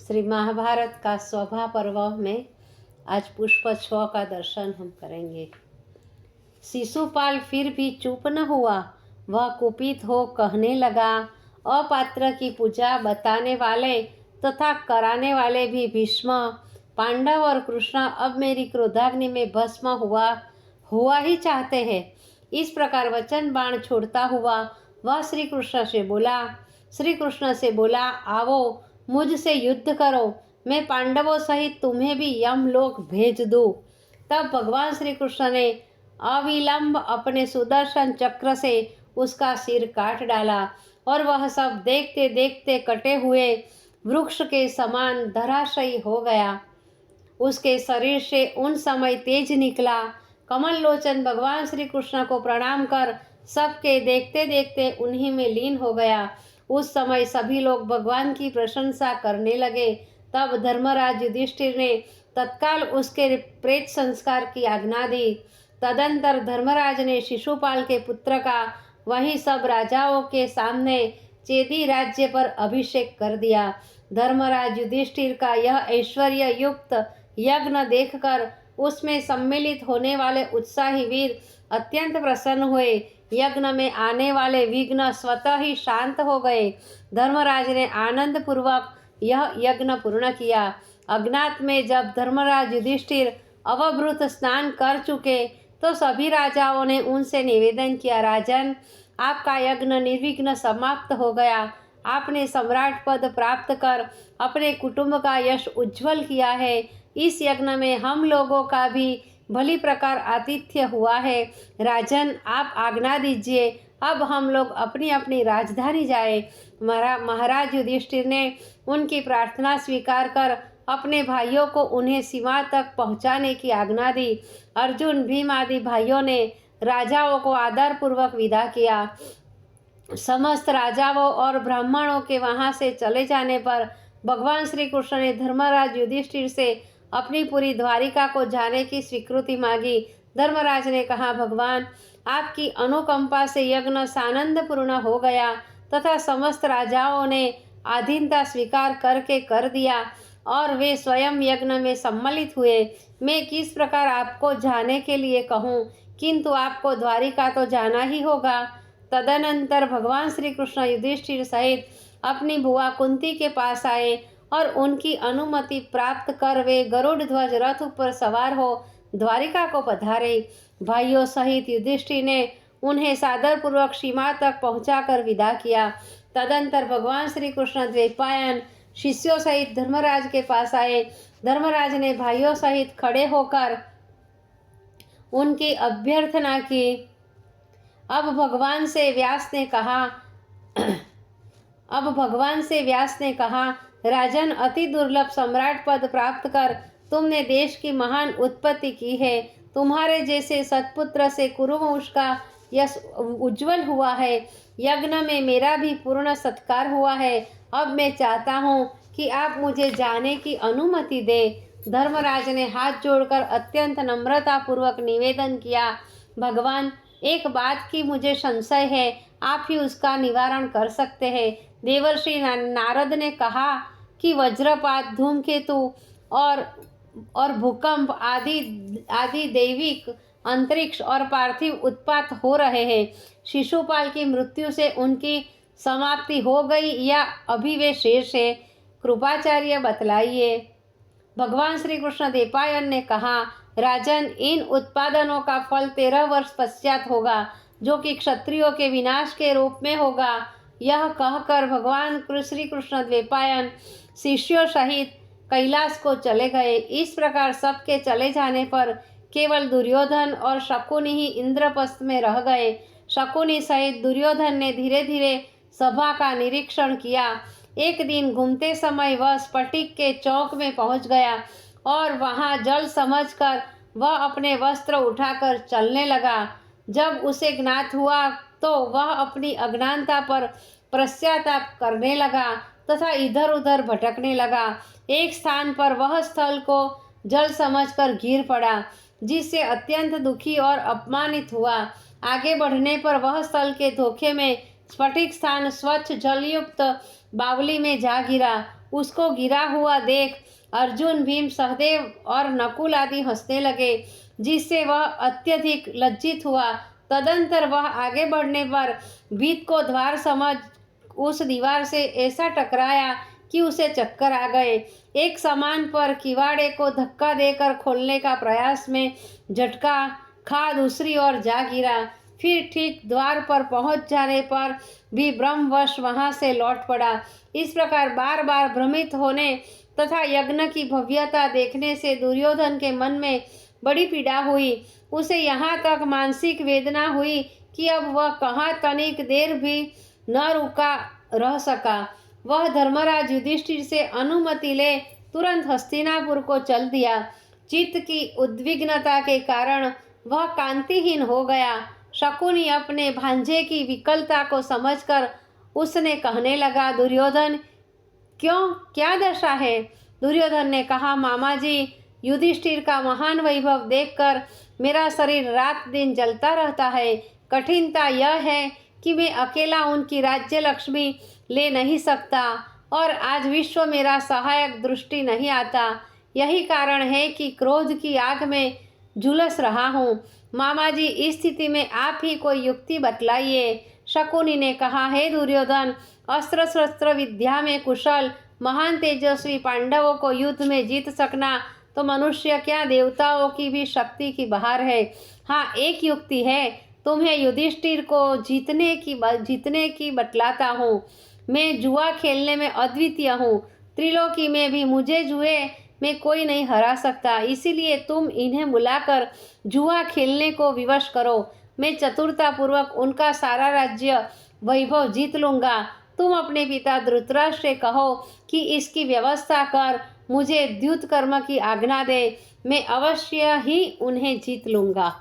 श्री महाभारत का सभा पर्व में आज पुष्प 6 का दर्शन हम करेंगे। शिशुपाल फिर भी चुप न हुआ। वह कुपित हो कहने लगा, अपात्र की पूजा बताने वाले तथा कराने वाले भी भीष्म, पांडव और कृष्ण अब मेरी क्रोधाग्नि में भस्म हुआ ही चाहते हैं। इस प्रकार वचन बाण छोड़ता हुआ वह श्री कृष्ण से बोला, आओ मुझसे युद्ध करो, मैं पांडवों सहित तुम्हें भी यमलोक भेज दूं। तब भगवान श्री कृष्ण ने अविलंब अपने सुदर्शन चक्र से उसका सिर काट डाला और वह सब देखते देखते कटे हुए वृक्ष के समान धराशायी हो गया। उसके शरीर से उन समय तेज निकला। कमल लोचन भगवान श्री कृष्ण को प्रणाम कर सबके देखते देखते उन्हीं में लीन हो गया। उस समय सभी लोग भगवान की प्रशंसा करने लगे। तब धर्मराज युधिष्ठिर ने तत्काल उसके प्रेत संस्कार की आज्ञा दी। तदंतर धर्मराज ने शिशुपाल के पुत्र का वहीं सब राजाओं के सामने चेदी राज्य पर अभिषेक कर दिया। धर्मराज युधिष्ठिर का यह ऐश्वर्य युक्त यज्ञ देखकर उसमें सम्मिलित होने वाले उत्साही वीर अत्यंत प्रसन्न हुए। यज्ञ में आने वाले विघ्न स्वतः ही शांत हो गए। धर्मराज ने आनंद पूर्वक यह यज्ञ पूर्ण किया। अज्ञात में जब धर्मराज युधिष्ठिर अवभृत स्नान कर चुके तो सभी राजाओं ने उनसे निवेदन किया, राजन, आपका यज्ञ निर्विघ्न समाप्त हो गया। आपने सम्राट पद प्राप्त कर अपने कुटुंब का यश उज्जवल किया है। इस यज्ञ में हम लोगों का भी भली प्रकार आतिथ्य हुआ है। राजन, आप आज्ञा दीजिए, अब हम लोग अपनी अपनी राजधानी जाए। महाराज युधिष्ठिर ने उनकी प्रार्थना स्वीकार कर अपने भाइयों को उन्हें सीमा तक पहुंचाने की आज्ञा दी। अर्जुन, भीम आदि भाइयों ने राजाओं को आदरपूर्वक विदा किया। समस्त राजाओं और ब्राह्मणों के वहां से चले जाने पर भगवान श्री कृष्ण ने धर्मराज युधिष्ठिर से अपनी पूरी द्वारिका को जाने की स्वीकृति मांगी। धर्मराज ने कहा, भगवान, आपकी अनुकंपा से यज्ञ सानंदपूर्ण हो गया तथा समस्त राजाओं ने अधीनता स्वीकार करके कर दिया और वे स्वयं यज्ञ में सम्मिलित हुए। मैं किस प्रकार आपको जाने के लिए कहूँ, किंतु आपको द्वारिका तो जाना ही होगा। तदनंतर भगवान श्री कृष्ण युधिष्ठिर सहित अपनी बुआ कुंती के पास आए और उनकी अनुमति प्राप्त कर वे गरुड़ ध्वज रथ पर सवार हो द्वारिका को पधारे। भाइयों सहित युधिष्ठिर ने उन्हें सादरपूर्वक सीमा तक पहुंचाकर विदा किया। तदंतर भगवान श्री कृष्ण द्वैपायन शिष्यों सहित धर्मराज के पास आए। धर्मराज ने भाइयों सहित खड़े होकर उनकी अभ्यर्थना की। अब भगवान से व्यास ने कहा, राजन, अति दुर्लभ सम्राट पद प्राप्त कर तुमने देश की महान उत्पत्ति की है। तुम्हारे जैसे सत्पुत्र से कुरुवंश का यश उज्जवल हुआ है। यज्ञ में मेरा भी पूर्ण सत्कार हुआ है। अब मैं चाहता हूँ कि आप मुझे जाने की अनुमति दे। धर्मराज ने हाथ जोड़कर अत्यंत नम्रता पूर्वक निवेदन किया, भगवान, एक बात की मुझे संशय है, आप ही उसका निवारण कर सकते हैं। देवर्षि नारद ने कहा कि वज्रपात, धूमकेतु और भूकंप आदि दैविक अंतरिक्ष और पार्थिव उत्पात हो रहे हैं। शिशुपाल की मृत्यु से उनकी समाप्ति हो गई या अभी वे शेष है? कृपाचार्य बतलाइए। भगवान श्री कृष्ण द्वैपायन ने कहा, राजन, इन उत्पादनों का फल 13 वर्ष पश्चात होगा, जो कि क्षत्रियों के विनाश के रूप में होगा। यह कहकर भगवान श्री कृष्ण द्वैपायन शिष्यों सहित कैलाश को चले गए। इस प्रकार सबके चले जाने पर केवल दुर्योधन और शकुनि ही इंद्रप्रस्थ में रह गए। शकुनि सहित दुर्योधन ने धीरे धीरे सभा का निरीक्षण किया। एक दिन घूमते समय वह स्फटिक के चौक में पहुंच गया और वहां जल समझकर वह अपने वस्त्र उठाकर चलने लगा। जब उसे ज्ञात हुआ तो वह अपनी अज्ञानता पर पश्चाताप करने लगा तथा इधर उधर भटकने लगा। एक स्थान पर वह स्थल को जल समझकर गिर पड़ा, जिससे अत्यंत दुखी और अपमानित हुआ। आगे बढ़ने पर वह स्थल के धोखे में स्फटिक स्थान स्वच्छ जलयुक्त बावली में जा गिरा। उसको गिरा हुआ देख अर्जुन, भीम, सहदेव और नकुल आदि हंसने लगे, जिससे वह अत्यधिक लज्जित हुआ। तदंतर वह आगे बढ़ने पर भीत को द्वार समझ उस दीवार से ऐसा टकराया कि उसे चक्कर आ गए। एक सामान पर किवाड़े को धक्का देकर खोलने का प्रयास में झटका खा दूसरी ओर जा गिरा। फिर ठीक द्वार पर पहुंच जाने पर भी ब्रह्मवश वहां से लौट पड़ा। इस प्रकार बार बार भ्रमित होने तथा यज्ञ की भव्यता देखने से दुर्योधन के मन में बड़ी पीड़ा हुई। उसे यहाँ तक मानसिक वेदना हुई कि अब वह कहाँ तनिक देर भी न रुका रह सका। वह धर्मराज युधिष्ठिर से अनुमति ले तुरंत हस्तिनापुर को चल दिया। चित्त की उद्विग्नता के कारण वह कांतिहीन हो गया। शकुनी अपने भांजे की विकलता को समझकर उसने कहने लगा, दुर्योधन क्यों, क्या दशा है? दुर्योधन ने कहा, मामा जी, युधिष्ठिर का महान वैभव देखकर मेरा शरीर रात दिन जलता रहता है। कठिनता यह है कि मैं अकेला उनकी राज्य लक्ष्मी ले नहीं सकता और आज विश्व मेरा सहायक दृष्टि नहीं आता। यही कारण है कि क्रोध की आग में झुलस रहा हूँ। मामा जी, इस स्थिति में आप ही कोई युक्ति बतलाइए। शकुनी ने कहा, हे दुर्योधन, अस्त्र शस्त्र विद्या में कुशल महान तेजस्वी पांडवों को युद्ध में जीत सकना तो मनुष्य क्या देवताओं की भी शक्ति की बाहर है। हाँ, एक युक्ति है, तुम्हें युधिष्ठिर को जीतने की बतलाता हूँ। मैं जुआ खेलने में अद्वितीय हूँ। त्रिलोकी में भी मुझे जुए में कोई नहीं हरा सकता। इसीलिए तुम इन्हें बुलाकर जुआ खेलने को विवश करो। मैं चतुरतापूर्वक उनका सारा राज्य वैभव जीत लूँगा। तुम अपने पिता धृतराष्ट्र से कहो कि इसकी व्यवस्था कर मुझे द्युत कर्म की आज्ञा दे। मैं अवश्य ही उन्हें जीत लूँगा।